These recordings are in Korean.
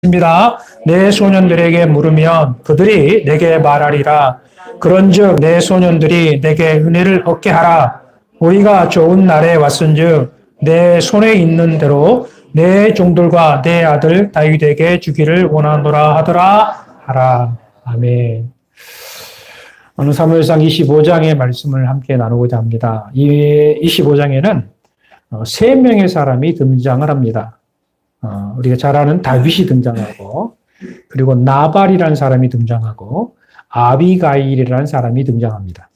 입니다. 내 소년들에게 물으면 그들이 내게 말하리라. 그런즉 내 소년들이 내게 은혜를 얻게 하라. 우리가 좋은 날에 왔은즉 내 손에 있는 대로 내 종들과 내 아들 다윗에게 주기를 원하노라 하더라 하라. 아멘. 오늘 사무엘상 25장의 말씀을 함께 나누고자 합니다. 이 25장에는 세 명의 사람이 등장을 합니다. 우리가 잘 아는 다윗이 등장하고, 그리고 나발이라는 사람이 등장하고, 아비가일이라는 사람이 등장합니다.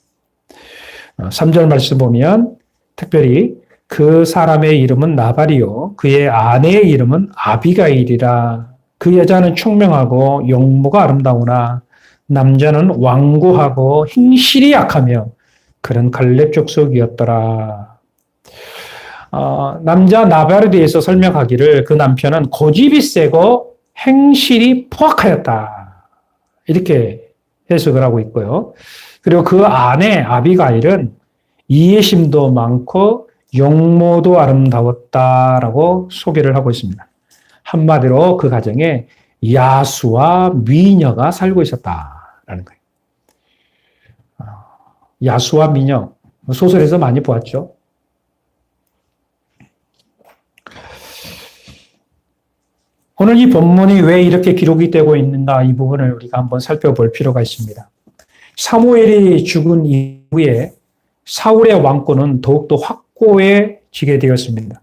3절 말씀 보면 특별히 그 사람의 이름은 나발이요 그의 아내의 이름은 아비가일이라. 그 여자는 총명하고 용모가 아름다우나 남자는 완고하고 행실이 약하며 그런 갈렙 족속이었더라. 남자 나발에 대해서 설명하기를 그 남편은 고집이 세고 행실이 포악하였다. 이렇게 해석을 하고 있고요. 그리고 그 아내 아비가일은 이해심도 많고 용모도 아름다웠다라고 소개를 하고 있습니다. 한마디로 그 가정에 야수와 미녀가 살고 있었다라는 거예요. 야수와 미녀, 소설에서 많이 보았죠. 오늘 이 본문이 왜 이렇게 기록이 되고 있는가, 이 부분을 우리가 한번 살펴볼 필요가 있습니다. 사무엘이 죽은 이후에 사울의 왕권은 더욱더 확고해지게 되었습니다.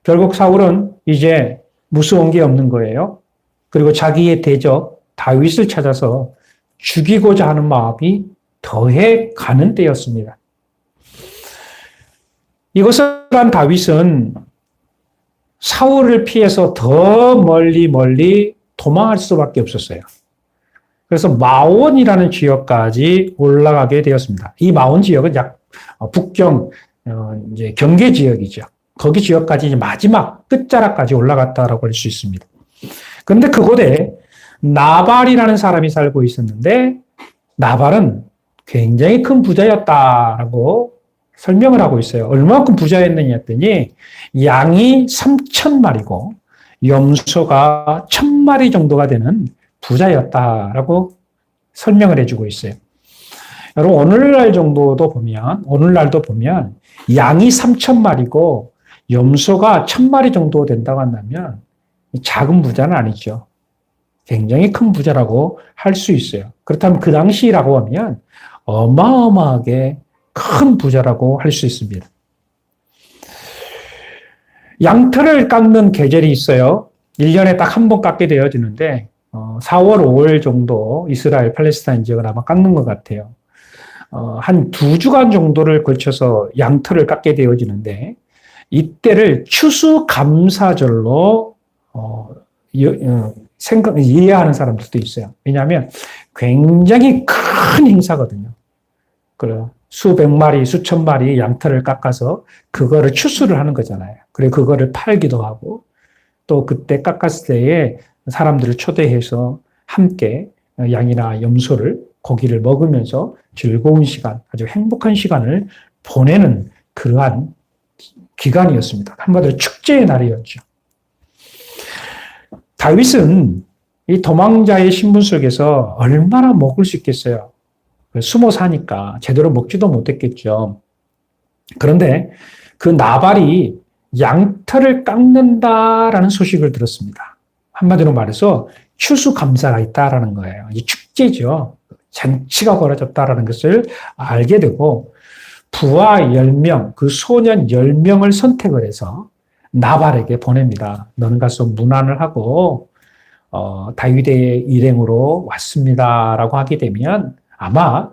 결국 사울은 이제 무서운 게 없는 거예요. 그리고 자기의 대적 다윗을 찾아서 죽이고자 하는 마음이 더해 가는 때였습니다. 이것을 한 다윗은 사울을 피해서 더 멀리 도망할 수밖에 없었어요. 그래서 마온이라는 지역까지 올라가게 되었습니다. 이 마온 지역은 약 북경 이제 경계 지역이죠. 거기 지역까지 이제 마지막 끝자락까지 올라갔다라고 할 수 있습니다. 그런데 그곳에 나발이라는 사람이 살고 있었는데 나발은 굉장히 큰 부자였다라고 설명을 하고 있어요. 얼마큼 부자였느냐 했더니 양이 3,000마리고 염소가 1,000마리 정도가 되는 부자였다라고 설명을 해주고 있어요. 여러분 오늘날도 보면 양이 3,000마리고 염소가 1,000마리 정도 된다고 한다면 작은 부자는 아니죠. 굉장히 큰 부자라고 할 수 있어요. 그렇다면 그 당시라고 하면 어마어마하게 큰 부자라고 할 수 있습니다. 양털을 깎는 계절이 있어요. 1년에 딱 한 번 깎게 되어지는데 4월, 5월 정도 이스라엘, 팔레스타인 지역을 아마 깎는 것 같아요. 한 2주간 정도를 걸쳐서 양털을 깎게 되어지는데 이때를 추수감사절로 이해하는 사람들도 있어요. 왜냐하면 굉장히 큰 행사거든요. 그래요. 수백 마리, 수천 마리 양털을 깎아서 그거를 추수를 하는 거잖아요. 그리고 그거를 팔기도 하고 또 그때 깎았을 때에 사람들을 초대해서 함께 양이나 염소를 고기를 먹으면서 즐거운 시간, 아주 행복한 시간을 보내는 그러한 기간이었습니다. 한마디로 축제의 날이었죠. 다윗은 이 도망자의 신분 속에서 얼마나 먹을 수 있겠어요? 숨어 사니까 제대로 먹지도 못했겠죠. 그런데 그 나발이 양털을 깎는다라는 소식을 들었습니다. 한마디로 말해서 추수감사가 있다라는 거예요. 이 축제죠. 잔치가 벌어졌다라는 것을 알게 되고 부하 10명, 그 소년 10명을 선택을 해서 나발에게 보냅니다. 너는 가서 문안을 하고 다윗의 일행으로 왔습니다라고 하게 되면 아마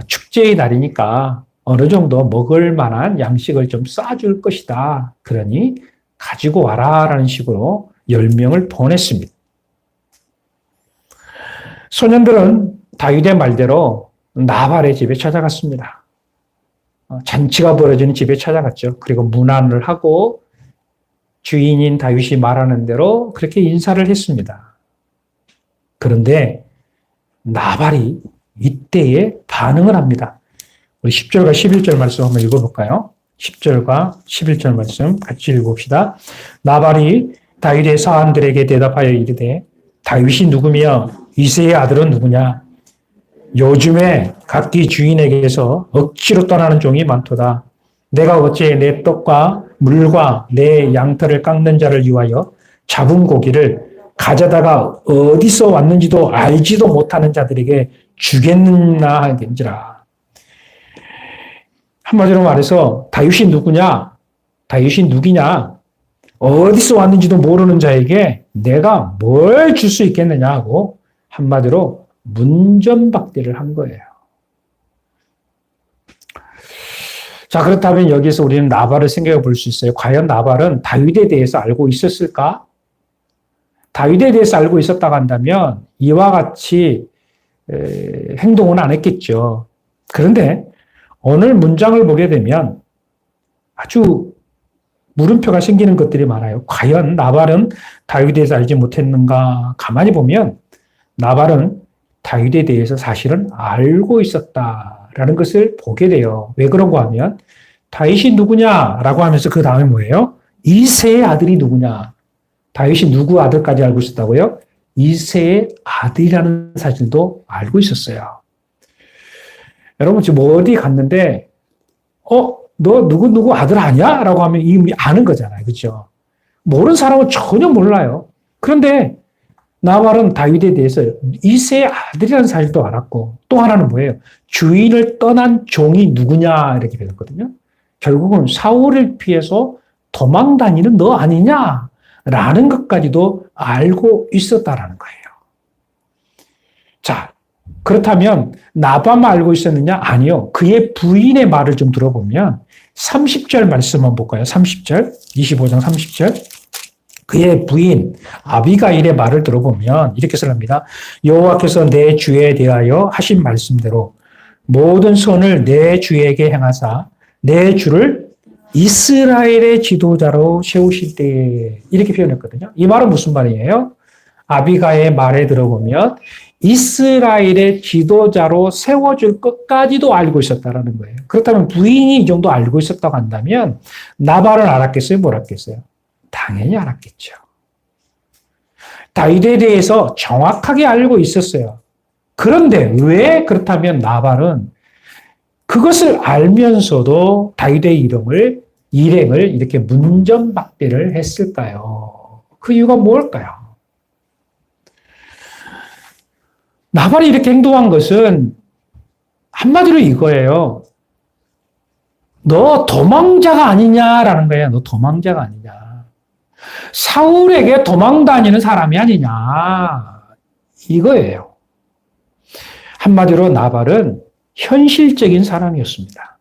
축제의 날이니까 어느 정도 먹을 만한 양식을 좀 싸줄 것이다. 그러니 가지고 와라라는 식으로 10명을 보냈습니다. 소년들은 다윗의 말대로 나발의 집에 찾아갔습니다. 잔치가 벌어지는 집에 찾아갔죠. 그리고 문안을 하고 주인인 다윗이 말하는 대로 그렇게 인사를 했습니다. 그런데 나발이 이때에 반응을 합니다. 우리 10절과 11절 말씀 한번 읽어볼까요? 10절과 11절 말씀 같이 읽어봅시다. 나발이 다윗의 사환들에게 대답하여 이르되 다윗이 누구며 이새의 아들은 누구냐? 요즘에 각기 주인에게서 억지로 떠나는 종이 많도다. 내가 어째 내 떡과 물과 내 양털을 깎는 자를 위하여 잡은 고기를 가져다가 어디서 왔는지도 알지도 못하는 자들에게 주겠느냐 하는지라. 한마디로 말해서 다윗이 누구냐? 다윗이 누구냐? 어디서 왔는지도 모르는 자에게 내가 뭘 줄 수 있겠느냐 하고 한마디로 문전박대를 한 거예요. 자, 그렇다면 여기서 우리는 나발을 생각해 볼 수 있어요. 과연 나발은 다윗에 대해서 알고 있었을까? 다윗에 대해서 알고 있었다고 한다면 이와 같이 행동은 안 했겠죠. 그런데 오늘 문장을 보게 되면 아주 물음표가 생기는 것들이 많아요. 과연 나발은 다윗에 대해서 알지 못했는가? 가만히 보면 나발은 다윗에 대해서 사실은 알고 있었다라는 것을 보게 돼요. 왜 그런가 하면 다윗이 누구냐라고 하면서 그 다음에 뭐예요? 이새의 아들이 누구냐? 다윗이 누구 아들까지 알고 있었다고요? 이새의 아들이라는 사실도 알고 있었어요. 여러분 지금 어디 갔는데 너 누구 아들 아니야? 라고 하면 이미 아는 거잖아요. 그렇죠? 모르는 사람은 전혀 몰라요. 그런데 나발은 다윗에 대해서 이새의 아들이라는 사실도 알았고 또 하나는 뭐예요? 주인을 떠난 종이 누구냐 이렇게 배웠거든요. 결국은 사울을 피해서 도망 다니는 너 아니냐라는 것까지도 알고 있었다라는 거예요. 자, 그렇다면 나발만 알고 있었느냐? 아니요. 그의 부인의 말을 좀 들어보면 30절 말씀 한번 볼까요? 30절, 25장 30절. 그의 부인 아비가일의 말을 들어보면 이렇게 써납니다. 여호와께서 내 주에 대하여 하신 말씀대로 모든 선을 내 주에게 행하사 내 주를 이스라엘의 지도자로 세우실 때에 이렇게 표현했거든요. 이 말은 무슨 말이에요? 아비가의 말에 들어보면 이스라엘의 지도자로 세워줄 것까지도 알고 있었다는 거예요. 그렇다면 부인이 이 정도 알고 있었다고 한다면 나발은 알았겠어요? 뭘 알았겠어요? 당연히 알았겠죠. 다윗에 대해서 정확하게 알고 있었어요. 그런데 왜 그렇다면 나발은 그것을 알면서도 다윗의 일행을 이렇게 문전박대를 했을까요? 그 이유가 뭘까요? 나발이 이렇게 행동한 것은 한마디로 이거예요. 너 도망자가 아니냐라는 거예요. 너 도망자가 아니냐. 사울에게 도망 다니는 사람이 아니냐. 이거예요. 한마디로 나발은 현실적인 사람이었습니다.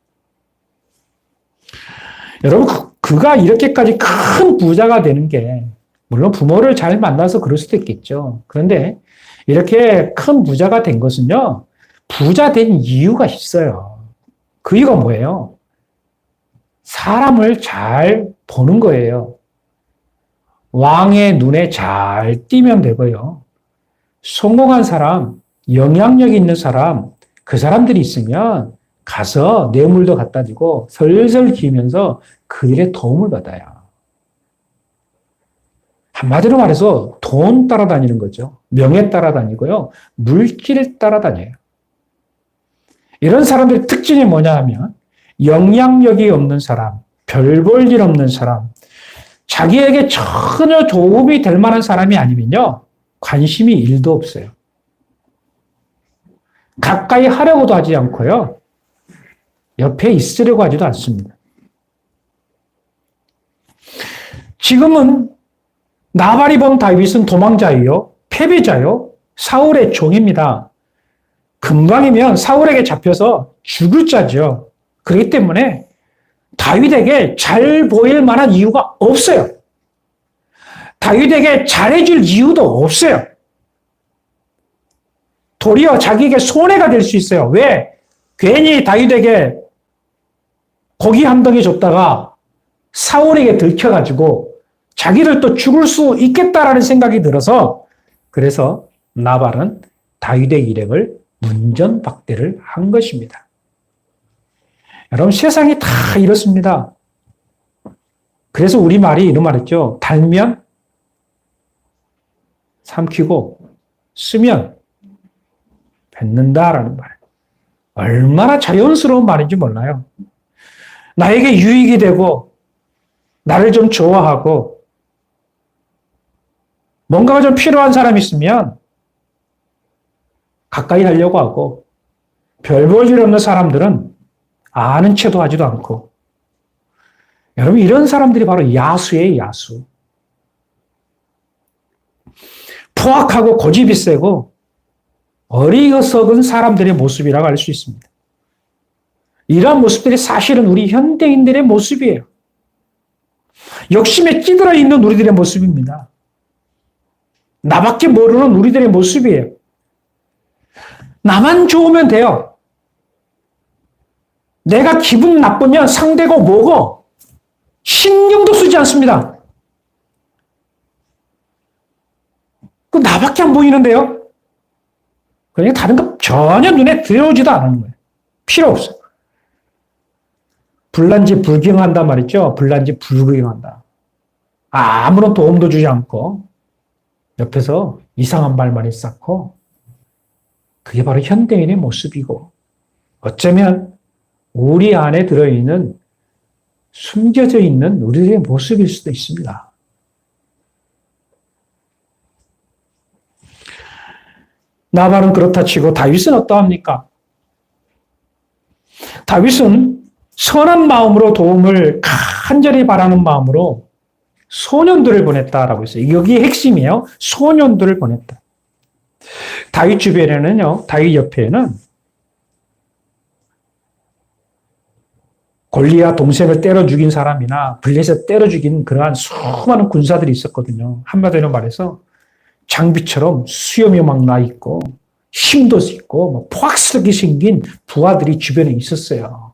여러분, 그가 이렇게까지 큰 부자가 되는 게 물론 부모를 잘 만나서 그럴 수도 있겠죠. 그런데 이렇게 큰 부자가 된 것은요, 부자 된 이유가 있어요. 그 이유가 뭐예요? 사람을 잘 보는 거예요. 왕의 눈에 잘 띄면 되고요. 성공한 사람, 영향력 있는 사람, 그 사람들이 있으면 가서 뇌물도 갖다 주고 설설 기면서 그들의 도움을 받아요. 한마디로 말해서 돈 따라다니는 거죠. 명예 따라다니고요. 물질 따라다녀요. 이런 사람들의 특징이 뭐냐 하면 영향력이 없는 사람, 별 볼 일 없는 사람, 자기에게 전혀 도움이 될 만한 사람이 아니면요. 관심이 1도 없어요. 가까이 하려고도 하지 않고요. 옆에 있으려고 하지도 않습니다. 지금은 나발이 본 다윗은 도망자예요. 패배자요. 사울의 종입니다. 금방이면 사울에게 잡혀서 죽을 자죠. 그렇기 때문에 다윗에게 잘 보일 만한 이유가 없어요. 다윗에게 잘해줄 이유도 없어요. 도리어 자기에게 손해가 될 수 있어요. 왜? 괜히 다윗에게 고기 한 덩이 줬다가 사울에게 들켜가지고 자기를 또 죽을 수 있겠다라는 생각이 들어서 그래서 나발은 다윗의 일행을 문전박대를 한 것입니다. 여러분 세상이 다 이렇습니다. 그래서 우리말이 이런 말했죠. 달면 삼키고 쓰면 뱉는다라는 말. 얼마나 자연스러운 말인지 몰라요. 나에게 유익이 되고 나를 좀 좋아하고 뭔가가 좀 필요한 사람이 있으면 가까이 하려고 하고 별 볼 일 없는 사람들은 아는 체도 하지도 않고 여러분 이런 사람들이 바로 야수예요. 야수. 포악하고 고집이 세고 어리석은 사람들의 모습이라고 할 수 있습니다. 이러한 모습들이 사실은 우리 현대인들의 모습이에요. 욕심에 찌들어 있는 우리들의 모습입니다. 나밖에 모르는 우리들의 모습이에요. 나만 좋으면 돼요. 내가 기분 나쁘면 상대고 뭐고 신경도 쓰지 않습니다. 그 나밖에 안 보이는데요. 그러니까 다른 거 전혀 눈에 들어오지도 않는 거예요. 필요 없어요. 불난지 불경한다 말이죠. 불난지 불경한다. 아무런 도움도 주지 않고 옆에서 이상한 말만 쌓고 그게 바로 현대인의 모습이고 어쩌면 우리 안에 들어있는 숨겨져 있는 우리의 모습일 수도 있습니다. 나발은 그렇다 치고 다윗은 어떠합니까? 다윗은 선한 마음으로 도움을 간절히 바라는 마음으로 소년들을 보냈다라고 했어요. 여기에 핵심이에요. 소년들을 보냈다. 다윗 주변에는요, 다윗 옆에는 골리앗 동생을 때려 죽인 사람이나 블레셋 때려 죽인 그러한 수많은 군사들이 있었거든요. 한마디로 말해서 장비처럼 수염이 막 나 있고 힘도 있고 포악스럽게 생긴 부하들이 주변에 있었어요.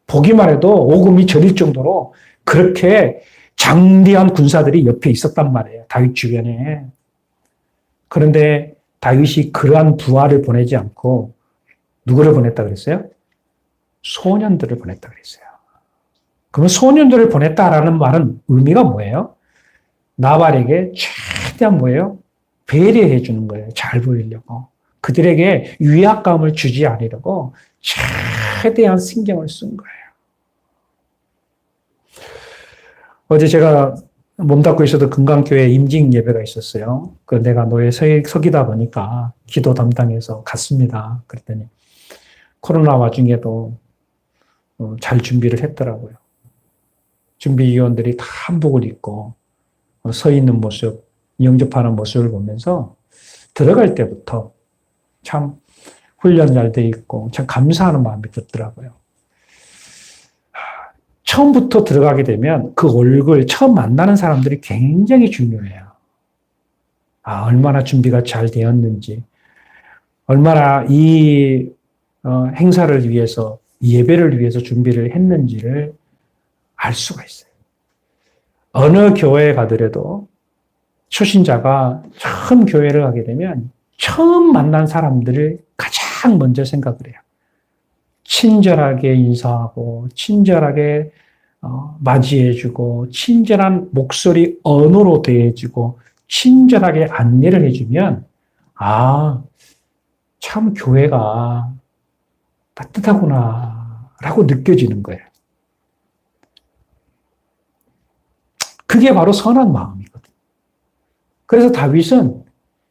보기만 해도 오금이 저릴 정도로 그렇게 장대한 군사들이 옆에 있었단 말이에요. 다윗 주변에. 그런데 다윗이 그러한 부하를 보내지 않고 누구를 보냈다 그랬어요? 소년들을 보냈다 그랬어요. 그러면 소년들을 보냈다라는 말은 의미가 뭐예요? 나발에게 최대한 뭐예요? 배려해 주는 거예요. 잘 보이려고. 그들에게 위압감을 주지 않으려고 최대한 신경을 쓴 거예요. 어제 제가 몸담고 있어도 금강교회 임직 예배가 있었어요. 그 내가 노예 서기다 보니까 기도 담당해서 갔습니다. 그랬더니 코로나 와중에도 잘 준비를 했더라고요. 준비위원들이 다 한복을 입고 서 있는 모습, 영접하는 모습을 보면서 들어갈 때부터 참 훈련 잘 돼 있고 참 감사하는 마음이 들더라고요. 처음부터 들어가게 되면 그 얼굴, 처음 만나는 사람들이 굉장히 중요해요. 얼마나 준비가 잘 되었는지, 얼마나 이 행사를 위해서, 예배를 위해서 준비를 했는지를 알 수가 있어요. 어느 교회에 가더라도 초신자가 처음 교회를 가게 되면 처음 만난 사람들을 가장 먼저 생각을 해요. 친절하게 인사하고 친절하게 맞이해주고 친절한 목소리 언어로 대해주고 친절하게 안내를 해주면 참 교회가 따뜻하구나 라고 느껴지는 거예요. 그게 바로 선한 마음이거든요. 그래서 다윗은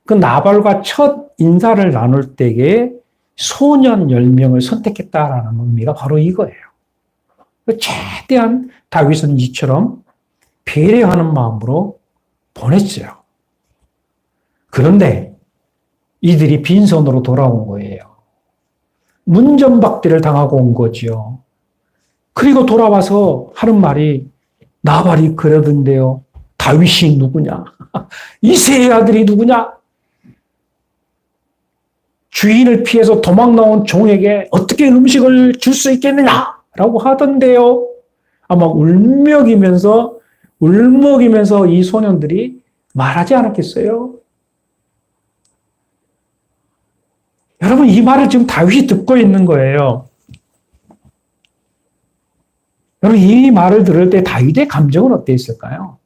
그 나발과 첫 인사를 나눌 때에 소년 10명을 선택했다라는 의미가 바로 이거예요. 최대한 다윗은 이처럼 배려하는 마음으로 보냈어요. 그런데 이들이 빈손으로 돌아온 거예요. 문전박대를 당하고 온 거지요. 그리고 돌아와서 하는 말이 나발이 그러던데요. 다윗이 누구냐? 이새의 아들이 누구냐? 주인을 피해서 도망 나온 종에게 어떻게 음식을 줄 수 있겠느냐? 라고 하던데요. 아마 울먹이면서 이 소년들이 말하지 않았겠어요? 여러분, 이 말을 지금 다윗이 듣고 있는 거예요. 여러분, 이 말을 들을 때 다윗의 감정은 어땠을까요?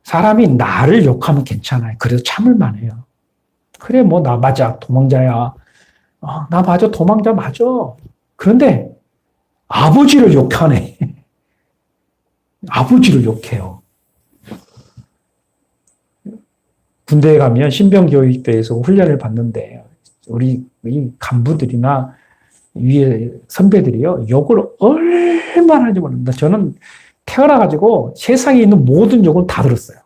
사람이 나를 욕하면 괜찮아요. 그래도 참을만 해요. 그래, 뭐, 나 맞아. 도망자야. 나 맞아. 도망자 맞아. 그런데 아버지를 욕하네. 아버지를 욕해요. 군대에 가면 신병교육대에서 훈련을 받는데 우리 이 간부들이나 위에 선배들이요. 욕을 얼마나 하는지 모릅니다. 저는 태어나가지고 세상에 있는 모든 욕을 다 들었어요.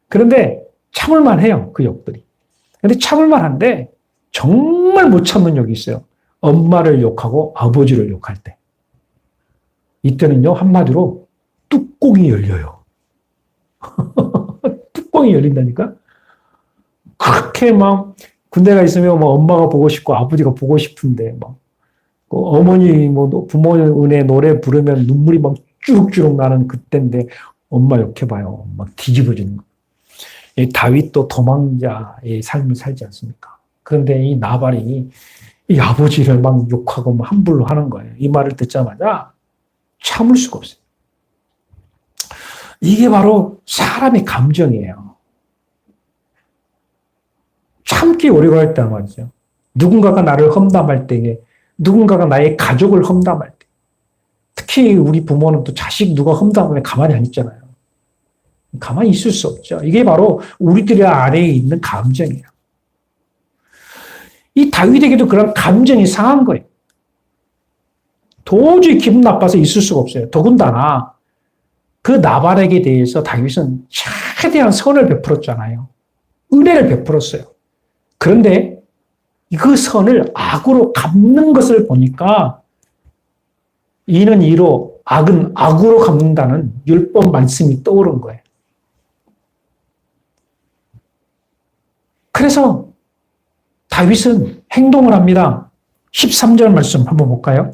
그런데 참을만 해요. 그 욕들이. 근데 참을만 한데 정말 못 참는 욕이 있어요. 엄마를 욕하고 아버지를 욕할 때. 이때는요, 한마디로 뚜껑이 열려요. 뚜껑이 열린다니까? 그렇게 막 군대가 있으면 뭐 엄마가 보고 싶고 아버지가 보고 싶은데 막 어머니 뭐 부모의 노래 부르면 눈물이 막 주룩주룩 나는 그때인데 엄마 욕해봐요. 막 뒤집어지는 거. 이 다윗도 도망자의 삶을 살지 않습니까? 그런데 이 나발이 이 아버지를 막 욕하고 막 함부로 하는 거예요. 이 말을 듣자마자 참을 수가 없어요. 이게 바로 사람의 감정이에요. 참기 어려워 했단 말이죠. 누군가가 나를 험담할 때에, 누군가가 나의 가족을 험담할 때, 특히 우리 부모는 또 자식 누가 험담하면 가만히 안 있잖아요. 가만히 있을 수 없죠. 이게 바로 우리들의 안에 있는 감정이에요. 이 다윗에게도 그런 감정이 상한 거예요. 도저히 기분 나빠서 있을 수가 없어요. 더군다나 그 나발에게 대해서 다윗은 최대한 선을 베풀었잖아요. 은혜를 베풀었어요. 그런데 그 선을 악으로 갚는 것을 보니까 이는 이로 악은 악으로 갚는다는 율법 말씀이 떠오른 거예요. 그래서 다윗은 행동을 합니다. 13절 말씀 한번 볼까요?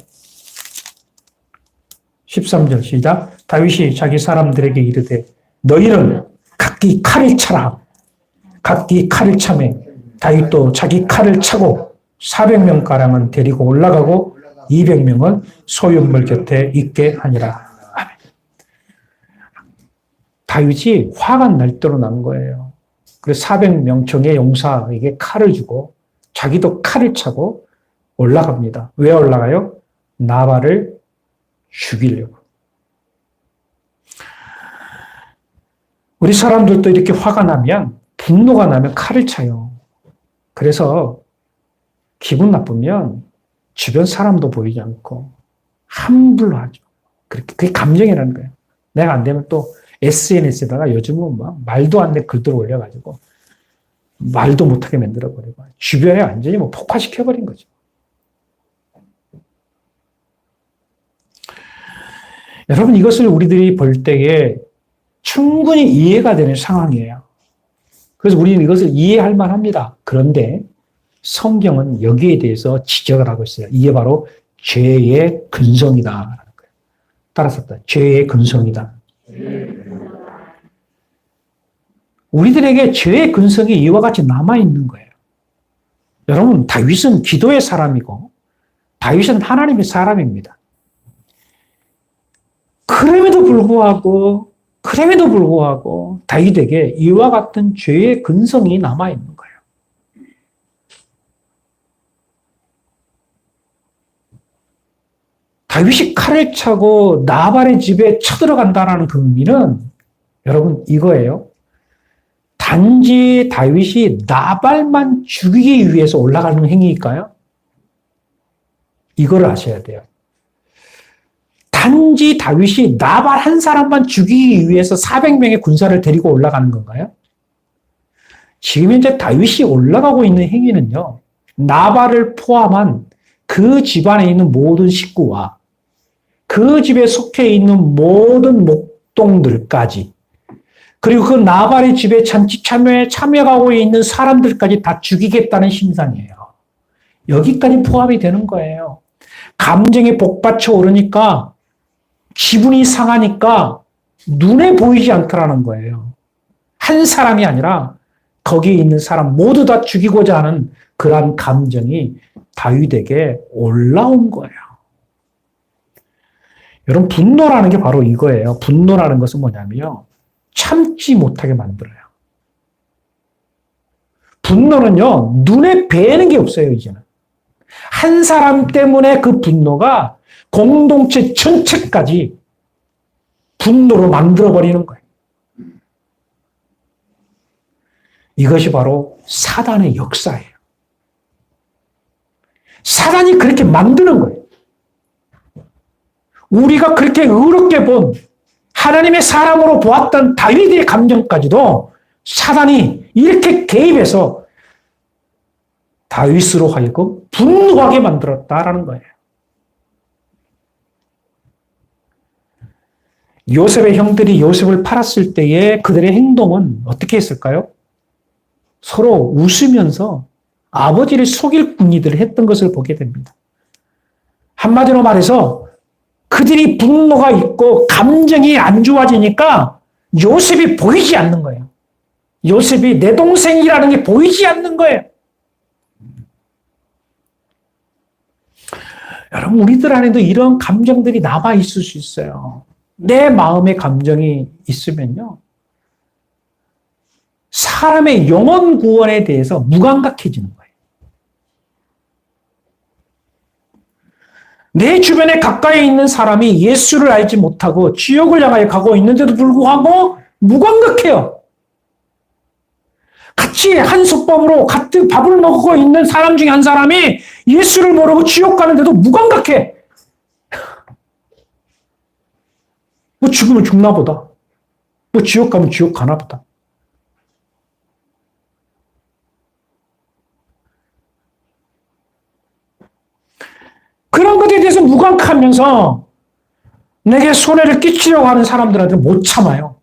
13절 시작. 다윗이 자기 사람들에게 이르되 너희는 각기 칼을 차라. 각기 칼을 차매 다윗도 자기 칼을 차고 400명가량은 데리고 올라가고 200명은 소유물 곁에 있게 하니라. 아멘. 다윗이 화가 날 대로 난 거예요. 그래서 400명 정예 용사에게 칼을 주고 자기도 칼을 차고 올라갑니다. 왜 올라가요? 나발을 죽이려고. 우리 사람들도 이렇게 화가 나면, 분노가 나면 칼을 차요. 그래서 기분 나쁘면 주변 사람도 보이지 않고 함부로 하죠. 그게 감정이라는 거예요. 내가 안 되면 또 SNS에다가 요즘은 막 말도 안 되는 글들을 올려가지고 말도 못하게 만들어버리고 주변에 완전히 뭐 폭파시켜버린 거죠. 여러분, 이것을 우리들이 볼 때에 충분히 이해가 되는 상황이에요. 그래서 우리는 이것을 이해할 만합니다. 그런데 성경은 여기에 대해서 지적을 하고 있어요. 이게 바로 죄의 근성이다라는 거예요. 따라서 죄의 근성이다. 우리들에게 죄의 근성이 이와 같이 남아있는 거예요. 여러분, 다윗은 기도의 사람이고 다윗은 하나님의 사람입니다. 그럼에도 불구하고 다윗에게 이와 같은 죄의 근성이 남아있는 거예요. 다윗이 칼을 차고 나발의 집에 쳐들어간다는 그 의미는 여러분 이거예요. 단지 다윗이 나발만 죽이기 위해서 올라가는 행위일까요? 이걸 아셔야 돼요. 단지 다윗이 나발 한 사람만 죽이기 위해서 400명의 군사를 데리고 올라가는 건가요? 지금 현재 다윗이 올라가고 있는 행위는요, 나발을 포함한 그 집안에 있는 모든 식구와 그 집에 속해 있는 모든 목동들까지, 그리고 그 나발의 집에 잔치 참여에 참여하고 있는 사람들까지 다 죽이겠다는 심상이에요. 여기까지 포함이 되는 거예요. 감정이 복받쳐 오르니까 기분이 상하니까 눈에 보이지 않더라는 거예요. 한 사람이 아니라 거기에 있는 사람 모두 다 죽이고자 하는 그러한 감정이 다윗에게 올라온 거예요. 여러분, 분노라는 게 바로 이거예요. 분노라는 것은 뭐냐면요, 참지 못하게 만들어요. 분노는요, 눈에 뵈는 게 없어요, 이제는. 한 사람 때문에 그 분노가 공동체 전체까지 분노로 만들어버리는 거예요. 이것이 바로 사단의 역사예요. 사단이 그렇게 만드는 거예요. 우리가 그렇게 의롭게 본 하나님의 사람으로 보았던 다윗의 감정까지도 사단이 이렇게 개입해서 다윗으로 하여금 분노하게 만들었다라는 거예요. 요셉의 형들이 요셉을 팔았을 때에 그들의 행동은 어떻게 했을까요? 서로 웃으면서 아버지를 속일 궁리들을 했던 것을 보게 됩니다. 한마디로 말해서 그들이 분노가 있고 감정이 안 좋아지니까 요셉이 보이지 않는 거예요. 요셉이 내 동생이라는 게 보이지 않는 거예요. 여러분, 우리들 안에도 이런 감정들이 남아 있을 수 있어요. 내 마음의 감정이 있으면요, 사람의 영혼 구원에 대해서 무감각해지는 거예요. 내 주변에 가까이 있는 사람이 예수를 알지 못하고 지옥을 향하여 가고 있는데도 불구하고 무감각해요. 같이 한 솥밥으로 같은 밥을 먹고 있는 사람 중에 한 사람이 예수를 모르고 지옥 가는데도 무감각해. 뭐 죽으면 죽나 보다. 뭐 지옥 가면 지옥 가나 보다. 그런 것에 대해서 무감각하면서 내게 손해를 끼치려고 하는 사람들한테 못 참아요.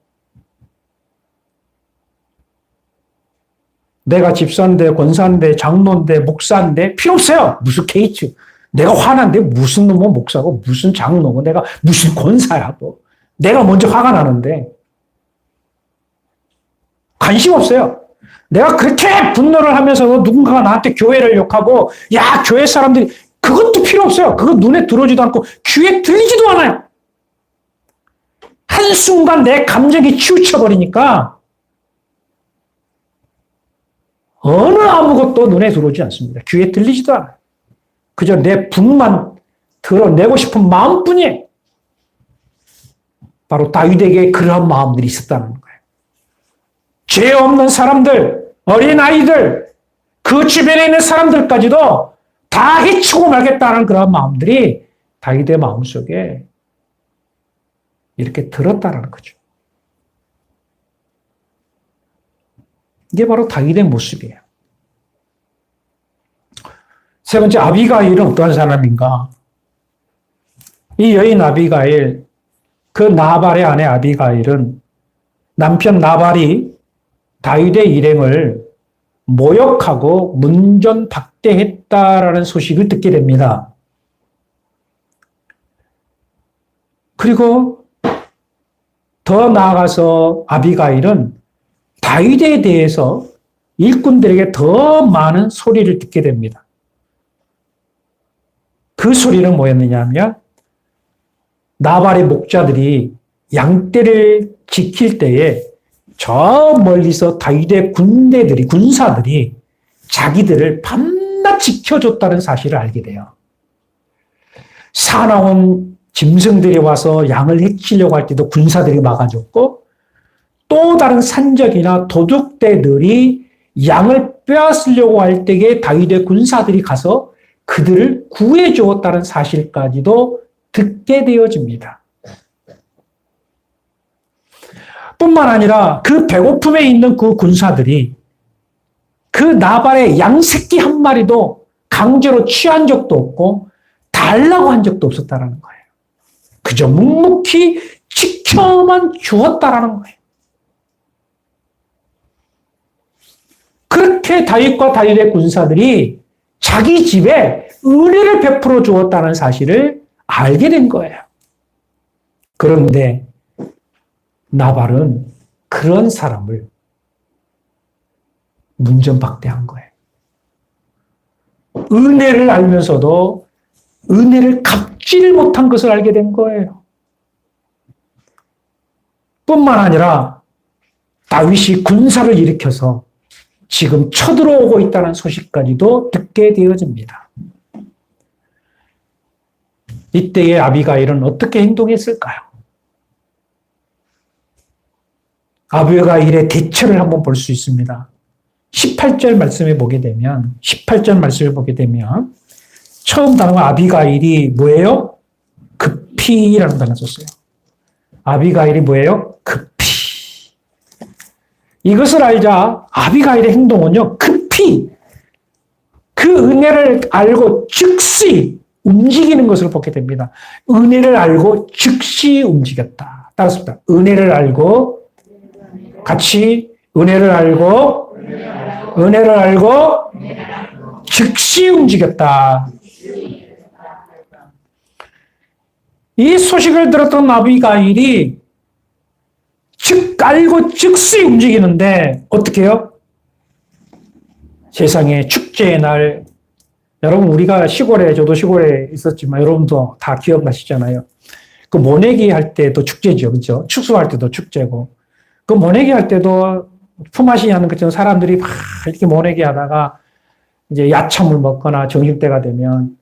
내가 집사인데, 권사인데, 장로인데, 목사인데 필요 없어요. 무슨 케이츠. 내가 화난데 무슨 놈은 목사고 무슨 장로고 내가 무슨 권사야. 뭐. 내가 먼저 화가 나는데 관심 없어요. 내가 그렇게 분노를 하면서도 누군가가 나한테 교회를 욕하고 야, 교회 사람들이 그것도 필요 없어요. 그거 눈에 들어오지도 않고 귀에 들리지도 않아요. 한순간 내 감정이 치우쳐버리니까 어느 아무것도 눈에 들어오지 않습니다. 귀에 들리지도 않아요. 그저 내 분만 드러내고 싶은 마음뿐이에요. 바로 다윗에게 그런 마음들이 있었다는 거예요. 죄 없는 사람들, 어린아이들, 그 주변에 있는 사람들까지도 다 해치고 말겠다는 그런 마음들이 다윗의 마음속에 이렇게 들었다는 거죠. 이게 바로 다윗의 모습이에요. 세 번째, 아비가일은 어떠한 사람인가? 이 여인 아비가일, 그 나발의 아내 아비가일은 남편 나발이 다윗의 일행을 모욕하고 문전박대했다라는 소식을 듣게 됩니다. 그리고 더 나아가서 아비가일은 다윗에 대해서 일꾼들에게 더 많은 소리를 듣게 됩니다. 그 소리는 뭐였느냐 하면 나발의 목자들이 양떼를 지킬 때에 저 멀리서 다윗의 군사들이 자기들을 밤낮 지켜줬다는 사실을 알게 돼요. 사나운 짐승들이 와서 양을 해치려고 할 때도 군사들이 막아줬고 또 다른 산적이나 도둑대들이 양을 빼앗으려고 할 때에 다윗의 군사들이 가서 그들을 구해 주었다는 사실까지도 듣게 되어집니다. 뿐만 아니라 그 배고픔에 있는 그 군사들이 그 나발의 양새끼 한 마리도 강제로 취한 적도 없고 달라고 한 적도 없었다는 거예요. 그저 묵묵히 지켜만 주었다라는 거예요. 그렇게 다윗과 다윗의 군사들이 자기 집에 은혜를 베풀어 주었다는 사실을 알게 된 거예요. 그런데 나발은 그런 사람을 문전박대한 거예요. 은혜를 알면서도 은혜를 갚지를 못한 것을 알게 된 거예요. 뿐만 아니라 다윗이 군사를 일으켜서 지금 쳐들어오고 있다는 소식까지도 듣게 되어집니다. 이때의 아비가일은 어떻게 행동했을까요? 아비가일의 대처를 한번 볼 수 있습니다. 18절 말씀에 보게 되면 처음 단어가 아비가일이 뭐예요? 급히라는 단어 썼어요. 아비가일이 뭐예요? 급히. 이것을 알자 아비가일의 행동은요, 급히 그 은혜를 알고 즉시 움직이는 것을 보게 됩니다. 은혜를 알고 즉시 움직였다. 따랐습니다. 은혜를 알고 같이 은혜를 알고 즉시 움직였다. 이 소식을 들었던 아비가일이 알고 즉시 움직이는데 어떻게 해요? 세상에 축제의 날, 여러분 우리가 저도 시골에 있었지만 여러분도 다 기억나시잖아요. 그 모내기 할 때도 축제죠. 그렇죠? 추수할 때도 축제고. 그 모내기 할 때도 품앗이 하는 것처럼 사람들이 막 이렇게 모내기 하다가 이제 야참을 먹거나 점심때가 되면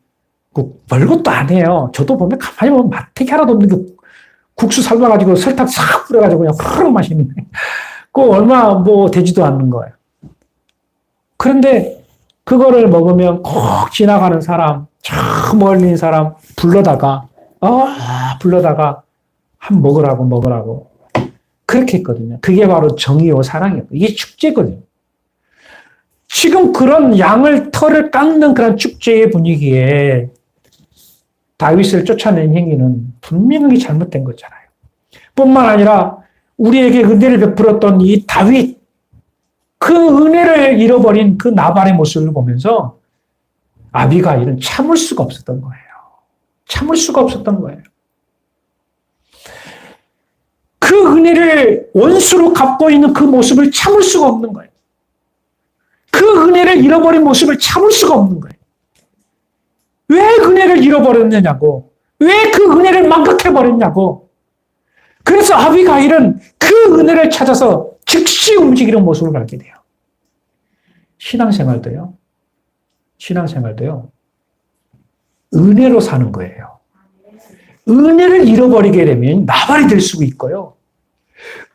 그 별것도 안 해요. 저도 보면 가만히 보면 맛대기 하나도 없는 게 국수 삶아가지고 설탕 싹 뿌려가지고 그냥 흐르 마시는 그 얼마 되지도 않는 거예요. 그런데 그거를 먹으면 꼭 지나가는 사람, 저 멀리 있는 사람 불러다가 한 먹으라고 그렇게 했거든요. 그게 바로 정의요 사랑이에요. 이게 축제거든요. 지금 그런 털을 깎는 그런 축제의 분위기에 다윗을 쫓아낸 행위는 분명히 잘못된 거잖아요. 뿐만 아니라 우리에게 은혜를 베풀었던 이 다윗, 그 은혜를 잃어버린 그 나발의 모습을 보면서 아비가일은 참을 수가 없었던 거예요. 그 은혜를 원수로 갚고 있는 그 모습을 참을 수가 없는 거예요. 그 은혜를 잃어버린 모습을 참을 수가 없는 거예요. 왜 은혜를 잃어버렸느냐고. 왜 그 은혜를 망각해버렸냐고. 그래서 아비가일은 그 은혜를 찾아서 즉시 움직이는 모습을 갖게 돼요. 신앙생활도요. 은혜로 사는 거예요. 은혜를 잃어버리게 되면 나발이 될 수가 있고요.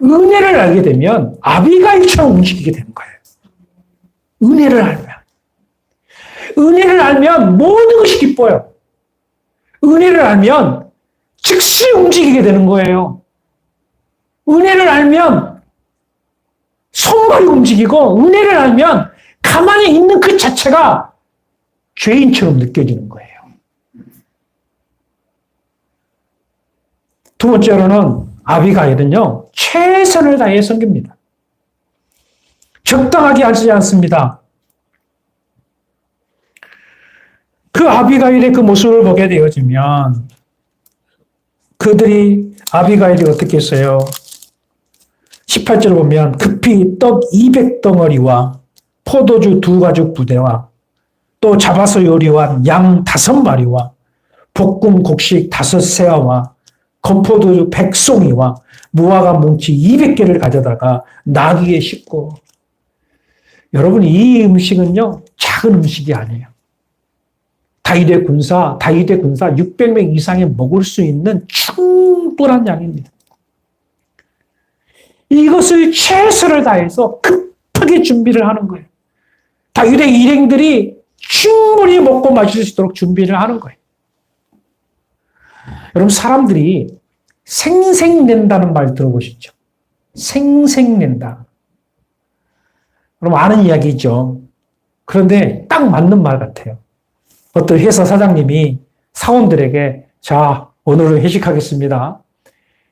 은혜를 알게 되면 아비가일처럼 움직이게 되는 거예요. 은혜를 알면 모든 것이 기뻐요. 은혜를 알면 즉시 움직이게 되는 거예요. 은혜를 알면 손발이 움직이고, 은혜를 알면 가만히 있는 그 자체가 죄인처럼 느껴지는 거예요. 두 번째로는 아비가일은요, 최선을 다해 섬깁니다. 적당하게 하지 않습니다. 그 아비가일의 그 모습을 보게 되어지면 아비가일이 어떻게 했어요? 18절을 보면 급히 떡 200덩어리와 포도주 2가죽 부대와 또 잡아서 요리한 양 5마리와 볶음 곡식 5세아와 건포도주 100송이와 무화과 뭉치 200개를 가져다가 나귀에 싣고. 여러분, 이 음식은요, 작은 음식이 아니에요. 다윗의 군사 600명 이상이 먹을 수 있는 충분한 양입니다. 이것을 최선을 다해서 급하게 준비를 하는 거예요. 다윗의 일행들이 충분히 먹고 마실 수 있도록 준비를 하는 거예요. 여러분, 사람들이 생색낸다는 말 들어보셨죠? 생색낸다. 그럼 아는 이야기죠. 그런데 딱 맞는 말 같아요. 어떤 회사 사장님이 사원들에게, 자, 오늘은 회식하겠습니다.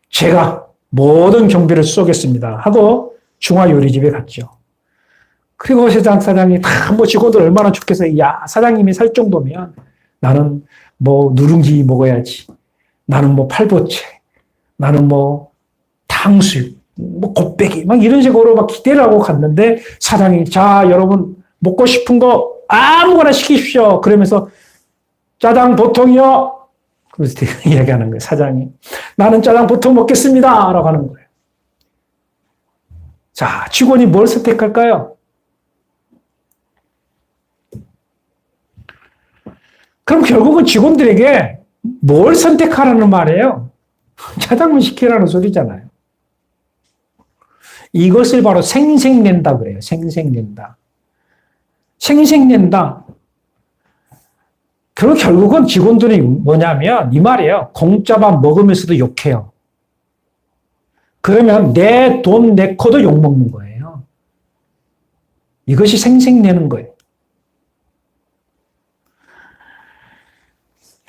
제가 모든 경비를 쏘겠습니다. 하고 중화요리집에 갔죠. 그리고 사장이 다 직원들 얼마나 좋겠어요. 야, 사장님이 살 정도면 나는 누룽지 먹어야지. 나는 팔보채. 나는 탕수육. 곱빼기. 막 이런 식으로 막 기대를 하고 갔는데 사장이, 자, 여러분 먹고 싶은 거 아무거나 시키십시오. 그러면서 짜장 보통이요. 그래서 이야기하는 거예요. 사장이. 나는 짜장 보통 먹겠습니다. 라고 하는 거예요. 자, 직원이 뭘 선택할까요? 그럼 결국은 직원들에게 뭘 선택하라는 말이에요? 짜장면 시키라는 소리잖아요. 이것을 바로 생색낸다 그래요. 생색낸다. 생색낸다. 그리고 결국은 직원들이 뭐냐면 이 말이에요. 공짜밥 먹으면서도 욕해요. 그러면 내 돈 내고도 욕먹는 거예요. 이것이 생색내는 거예요.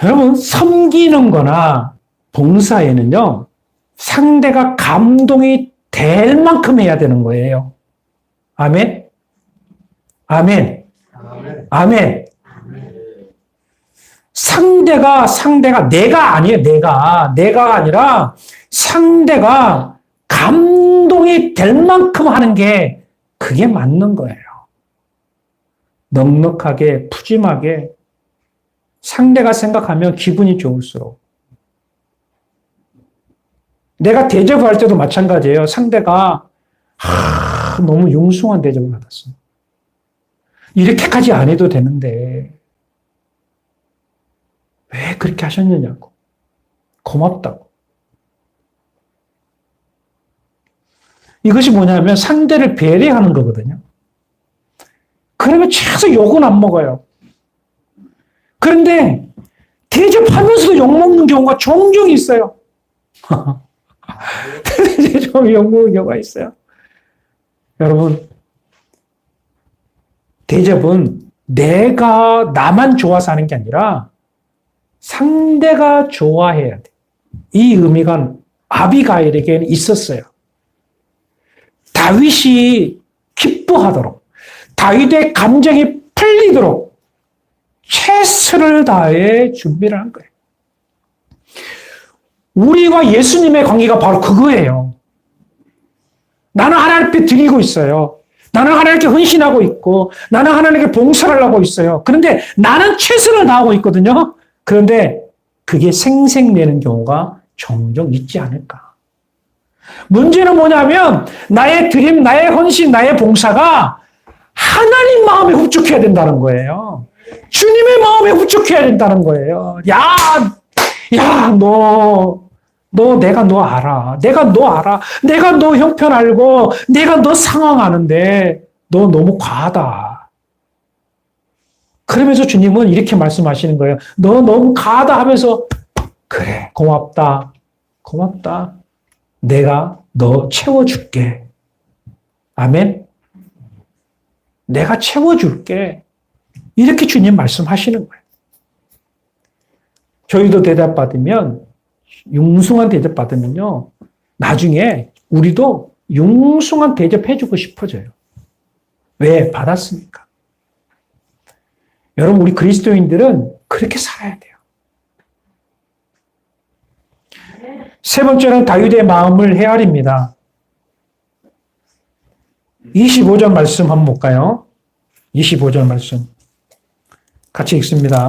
여러분, 섬기는 거나 봉사에는요, 상대가 감동이 될 만큼 해야 되는 거예요. 아멘? 아멘? 아멘? 상대가 내가 아니에요. 내가 아니라 상대가 감동이 될 만큼 하는 게 그게 맞는 거예요. 넉넉하게, 푸짐하게 상대가 생각하면 기분이 좋을수록. 내가 대접할 때도 마찬가지예요. 상대가 너무 융숭한 대접을 받았어. 이렇게까지 안 해도 되는데 왜 그렇게 하셨느냐고. 고맙다고. 이것이 뭐냐면 상대를 배려하는 거거든요. 그러면 최소 욕은 안 먹어요. 그런데 대접하면서도 욕먹는 경우가 종종 있어요. 좀 욕먹는 경우가 있어요. 여러분, 대접은 내가 나만 좋아서 하는 게 아니라 상대가 좋아해야 돼. 이 의미가 아비가일에게는 있었어요. 다윗이 기뻐하도록, 다윗의 감정이 풀리도록 최선을 다해 준비를 한 거예요. 우리와 예수님의 관계가 바로 그거예요. 나는 하나님 앞에 드리고 있어요. 나는 하나님께 헌신하고 있고, 나는 하나님께 봉사를 하고 있어요. 그런데 나는 최선을 다하고 있거든요. 그런데 그게 생색내는 경우가 종종 있지 않을까. 문제는 뭐냐면 나의 드림, 나의 헌신, 나의 봉사가 하나님 마음에 흡족해야 된다는 거예요. 주님의 마음에 흡족해야 된다는 거예요. 내가 너 알아. 내가 너 알아. 내가 너 형편 알고, 내가 너 상황 아는데, 너 너무 과하다. 그러면서 주님은 이렇게 말씀하시는 거예요. 너 너무 과하다 하면서, 그래, 고맙다. 고맙다. 내가 너 채워줄게. 아멘? 내가 채워줄게. 이렇게 주님 말씀하시는 거예요. 저희도 대답받으면, 융숭한 대접받으면요, 나중에 우리도 융숭한 대접해주고 싶어져요. 왜? 받았으니까. 여러분, 우리 그리스도인들은 그렇게 살아야 돼요. 세 번째는 다윗의 마음을 헤아립니다. 25절 말씀 한번 볼까요? 25절 말씀. 같이 읽습니다.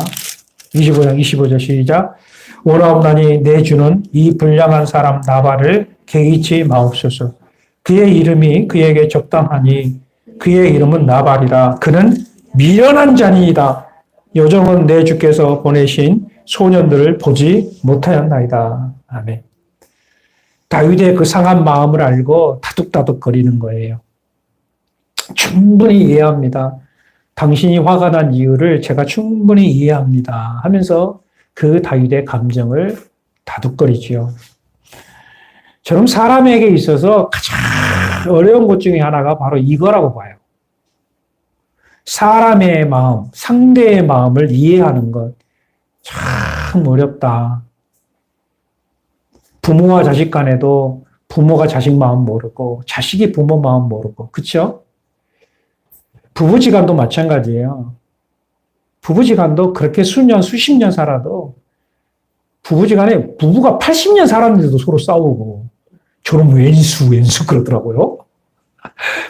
25장 25절 시작. 원하옵나니 내 주는 이 불량한 사람 나발을 개의치 마옵소서. 그의 이름이 그에게 적당하니 그의 이름은 나발이라. 그는 미련한 자니이다. 요정은 내 주께서 보내신 소년들을 보지 못하였나이다. 아멘. 다윗의 그 상한 마음을 알고 다독다독거리는 거예요. 충분히 이해합니다. 당신이 화가 난 이유를 제가 충분히 이해합니다. 하면서 그 다윗의 감정을 다독거리지요. 저는 사람에게 있어서 가장 어려운 것 중에 하나가 바로 이거라고 봐요. 사람의 마음, 상대의 마음을 이해하는 것 참 어렵다. 부모와 자식 간에도 부모가 자식 마음 모르고 자식이 부모 마음 모르고, 그렇죠? 부부지간도 마찬가지예요. 부부지간도 그렇게 수년, 수십 년 살아도 부부지간에 부부가 80년 살았는데도 서로 싸우고 저런 왼수 그러더라고요.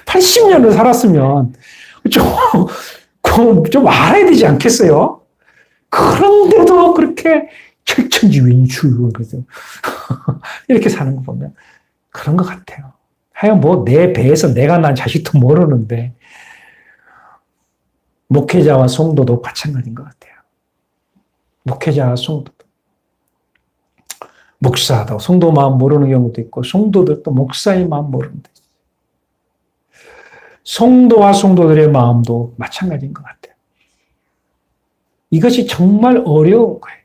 80년을 살았으면 좀 알아야 되지 않겠어요? 그런데도 그렇게 철천지 왼수 이렇게 사는 거 보면 그런 것 같아요. 하여 뭐 내 배에서 내가 난 자식도 모르는데 목회자와 성도도 마찬가지인 것 같아요. 목회자와 성도도. 목사도 성도 마음 모르는 경우도 있고 성도들도 목사의 마음 모르는 데 있어요. 성도와 성도들의 마음도 마찬가지인 것 같아요. 이것이 정말 어려운 거예요.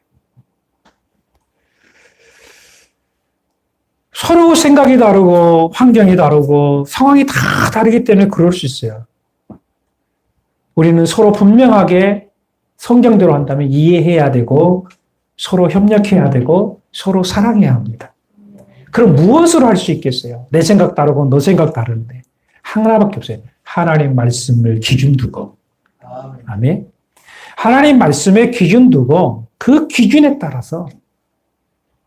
서로 생각이 다르고 환경이 다르고 상황이 다 다르기 때문에 그럴 수 있어요. 우리는 서로 분명하게 성경대로 한다면 이해해야 되고 서로 협력해야 되고 서로 사랑해야 합니다. 그럼 무엇으로 할 수 있겠어요? 내 생각 다르고 너 생각 다른데 하나밖에 없어요. 하나님 말씀을 기준 두고. 아멘. 하나님 말씀에 기준 두고 그 기준에 따라서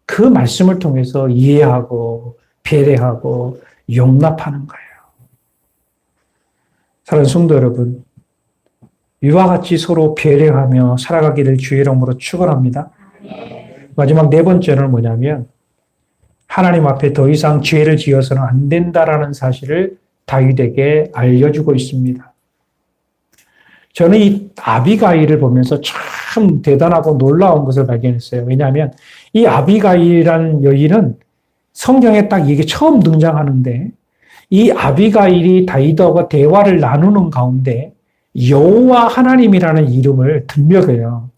그 말씀을 통해서 이해하고 배려하고 용납하는 거예요. 사랑하는 성도 여러분, 이와 같이 서로 배려하며 살아가기를 주의 이름으로 축원합니다. 마지막 네 번째는 뭐냐면 하나님 앞에 더 이상 죄를 지어서는 안 된다라는 사실을 다윗에게 알려주고 있습니다. 저는 이 아비가일을 보면서 참 대단하고 놀라운 것을 발견했어요. 왜냐하면 이 아비가일이라는 여인은 성경에 딱 이게 처음 등장하는데 이 아비가일이 다윗하고 대화를 나누는 가운데 여호와 하나님이라는 이름을 들먹여요.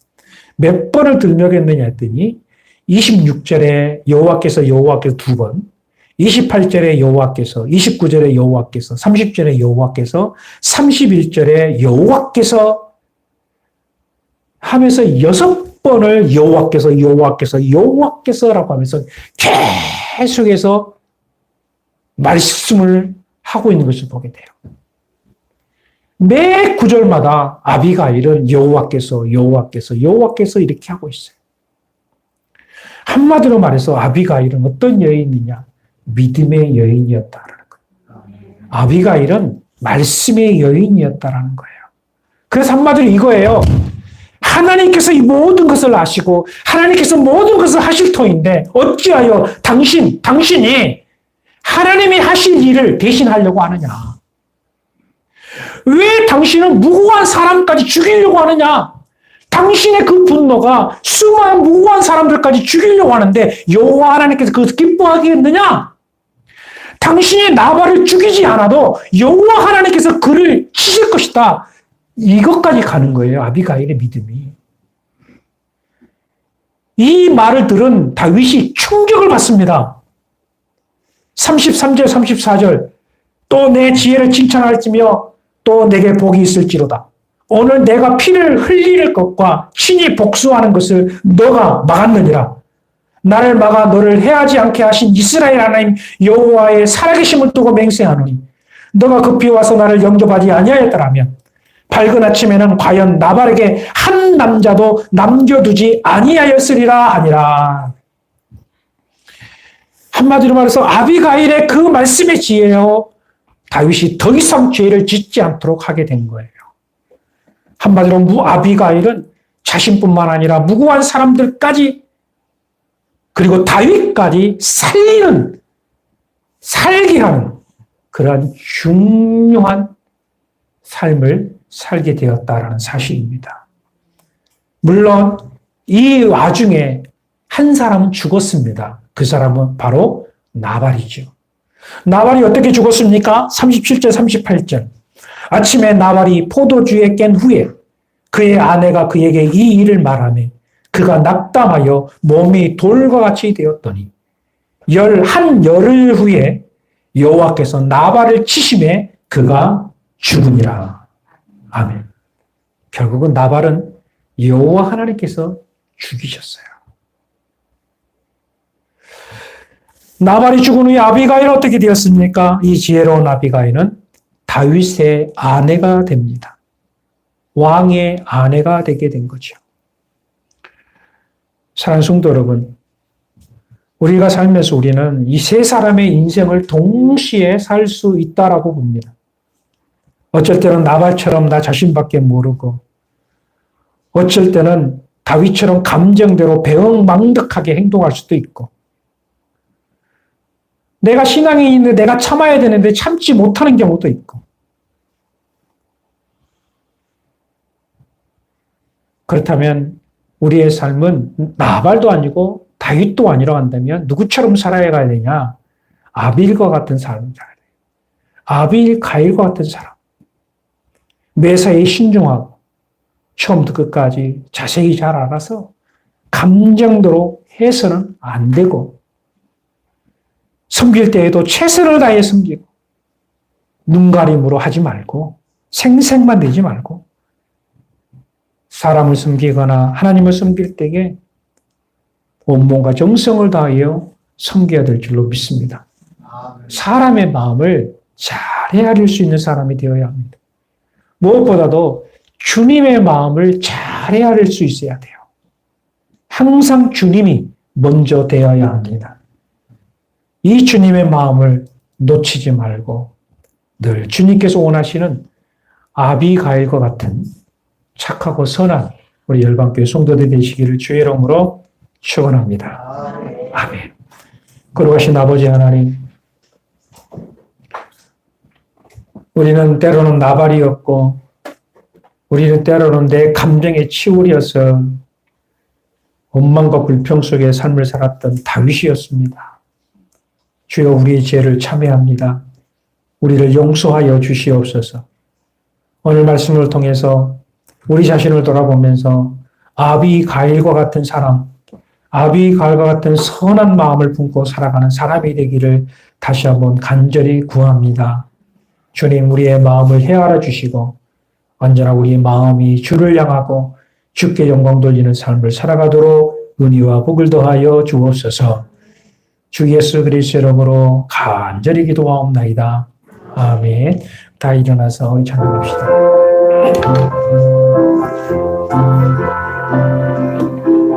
몇 번을 들먹였느냐 했더니 26절에 여호와께서 두 번, 28절에 여호와께서, 29절에 여호와께서, 30절에 여호와께서, 31절에 여호와께서 하면서 6번을 여호와께서라고 하면서 계속해서 말씀을 하고 있는 것을 보게 돼요. 매 구절마다 아비가일은 여호와께서 이렇게 하고 있어요. 한마디로 말해서 아비가일은 어떤 여인이냐? 믿음의 여인이었다라는 거예요. 아비가일은 말씀의 여인이었다라는 거예요. 그래서 한마디로 이거예요. 하나님께서 이 모든 것을 아시고 하나님께서 모든 것을 하실 터인데 어찌하여 당신이 하나님이 하실 일을 대신하려고 하느냐? 왜 당신은 무고한 사람까지 죽이려고 하느냐? 당신의 그 분노가 수많은 무고한 사람들까지 죽이려고 하는데 여호와 하나님께서 그것을 기뻐하겠느냐? 당신이 나발을 죽이지 않아도 여호와 하나님께서 그를 치실 것이다. 이것까지 가는 거예요. 아비가일의 믿음이. 이 말을 들은 다윗이 충격을 받습니다. 33절, 34절 또 내 지혜를 칭찬할지며 또 내게 복이 있을지로다. 오늘 내가 피를 흘릴 것과 친히 복수하는 것을 너가 막았느니라. 나를 막아 너를 해하지 않게 하신 이스라엘 하나님 여호와의 살아계심을 두고 맹세하노니 너가 급히 와서 나를 영접하지 아니하였더라면 밝은 아침에는 과연 나발에게 한 남자도 남겨두지 아니하였으리라 하니라. 한마디로 말해서 아비가일의 그 말씀의 지혜요 다윗이 더 이상 죄를 짓지 않도록 하게 된 거예요. 한마디로 아비가일은 자신뿐만 아니라 무고한 사람들까지 그리고 다윗까지 살게 하는 그러한 중요한 삶을 살게 되었다라는 사실입니다. 물론 이 와중에 한 사람은 죽었습니다. 그 사람은 바로 나발이죠. 나발이 어떻게 죽었습니까? 37절, 38절. 아침에 나발이 포도주에 깬 후에 그의 아내가 그에게 이 일을 말하며 그가 낙담하여 몸이 돌과 같이 되었더니 한 열흘 후에 여호와께서 나발을 치심에 그가 죽으니라. 아멘. 결국은 나발은 여호와 하나님께서 죽이셨어요. 나발이 죽은 후에 아비가일은 어떻게 되었습니까? 이 지혜로운 아비가일은 다윗의 아내가 됩니다. 왕의 아내가 되게 된 거죠. 사랑하는 성도 여러분, 우리가 살면서 우리는 이 세 사람의 인생을 동시에 살 수 있다라고 봅니다. 어쩔 때는 나발처럼 나 자신밖에 모르고 어쩔 때는 다윗처럼 감정대로 배은망덕하게 행동할 수도 있고 내가 신앙이 있는데 내가 참아야 되는데 참지 못하는 경우도 있고. 그렇다면 우리의 삶은 나발도 아니고 다윗도 아니라고 한다면 누구처럼 살아야 되냐? 아빌과 같은 사람을 살아야 돼요. 아빌, 가일과 같은 사람. 매사에 신중하고 처음부터 끝까지 자세히 잘 알아서 감정대로 해서는 안 되고 섬길 때에도 최선을 다해 섬기고 눈가림으로 하지 말고 생색만 내지 말고 사람을 섬기거나 하나님을 섬길 때에 온몸과 정성을 다하여 섬겨야 될 줄로 믿습니다. 사람의 마음을 잘 헤아릴 수 있는 사람이 되어야 합니다. 무엇보다도 주님의 마음을 잘 헤아릴 수 있어야 돼요. 항상 주님이 먼저 되어야 합니다. 이 주님의 마음을 놓치지 말고 늘 주님께서 원하시는 아비가일과 같은 착하고 선한 우리 열방교회 성도들 되시기를 주의 이름으로 축원합니다. 아멘. 거룩하신 아버지 하나님, 우리는 때로는 나발이었고 우리는 때로는 내 감정에 치울이어서 원망과 불평 속에 삶을 살았던 다윗이었습니다. 주여 우리의 죄를 참회합니다. 우리를 용서하여 주시옵소서. 오늘 말씀을 통해서 우리 자신을 돌아보면서 아비가일과 같은 사람, 아비가일과 같은 선한 마음을 품고 살아가는 사람이 되기를 다시 한번 간절히 구합니다. 주님, 우리의 마음을 헤아려 주시고 언제나 우리의 마음이 주를 향하고 주께 영광 돌리는 삶을 살아가도록 은혜와 복을 더하여 주옵소서. 주 예수 그리스도 이름으로 간절히 기도하옵나이다. 아멘. 다 일어나서 우리 찬양합시다.